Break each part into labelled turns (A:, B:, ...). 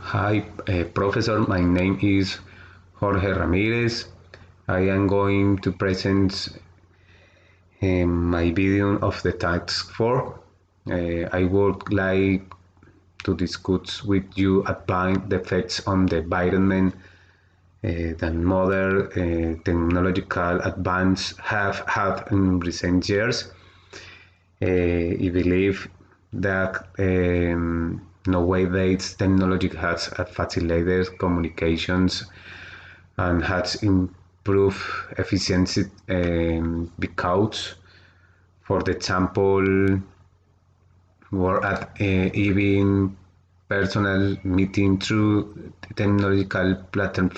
A: Hi, Professor. My name is Jorge Ramírez. I am going to present my video of the task 4. I would like to discuss with you applying the effects on the environment that modern technological advance have had in recent years. I believe that nowadays technology has facilitated communications and has improved efficiency because, for example, we're at even personal meeting through technological platform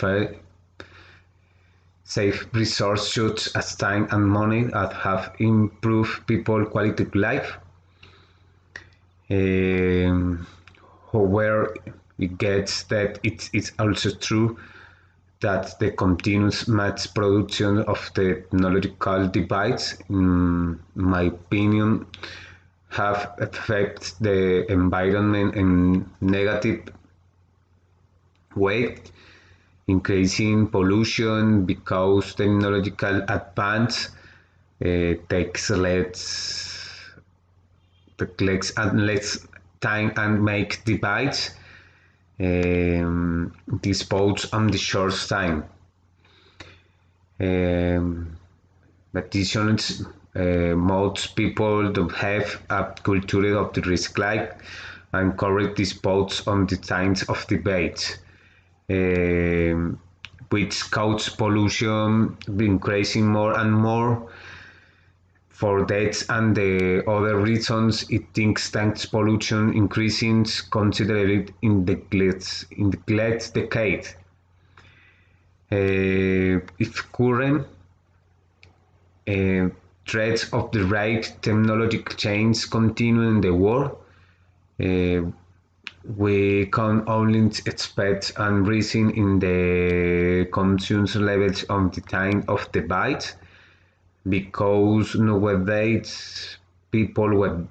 A: save resources such as time and money that have improved people quality of life. However, it gets that it is also true that the continuous mass production of technological devices, in my opinion, have affected the environment in negative way, increasing pollution because technological advance takes less time and make devices dispose on the short time. Additionally, most people don't have a culture of the recycling and correct dispose on the times of debate, which cause pollution increasing more and more. For that and the other reasons, it thinks tanks pollution increasing considerably in the last decade. If current threats of the right technological change continue in the world, we can only expect a rise in the consumption levels of the time of the bytes, because nowadays people with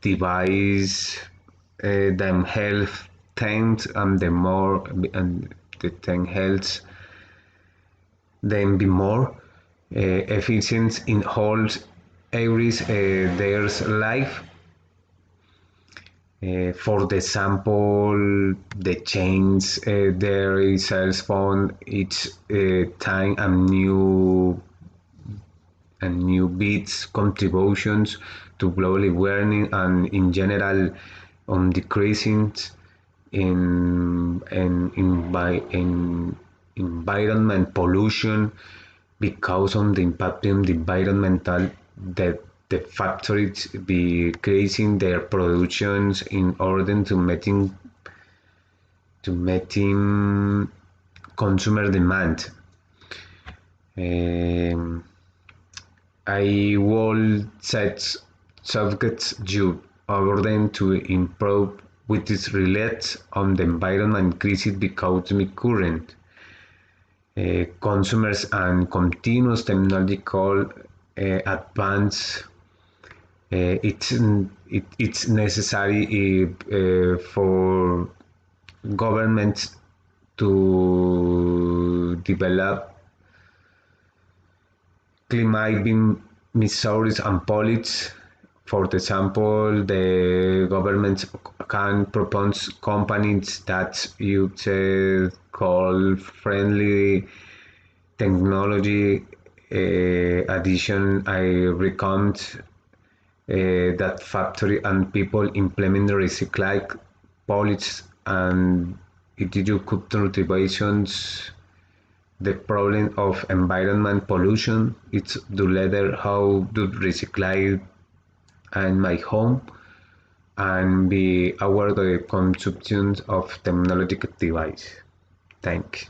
A: device them health tend and the more and the ten health then be more efficient in all areas their life. For the example, the change there is cell phone each time and new bits contributions to global warming and in general on decreasing in environment pollution because of the impact on the environmental that the factories be increasing their productions in order to meeting consumer demand. I will set subjects you order to improve which is related on the environment crisis because of current consumers and continuous technological advance. It's necessary for governments to develop climate measures and policies. For example, the government can propose companies that use coal friendly technology. Addition, I recommend that factory and people implement recycling policies, and it do contributions the problem of environment pollution. It's the letter how to recycle in my home and be aware of the consumption of technological device. Thank you.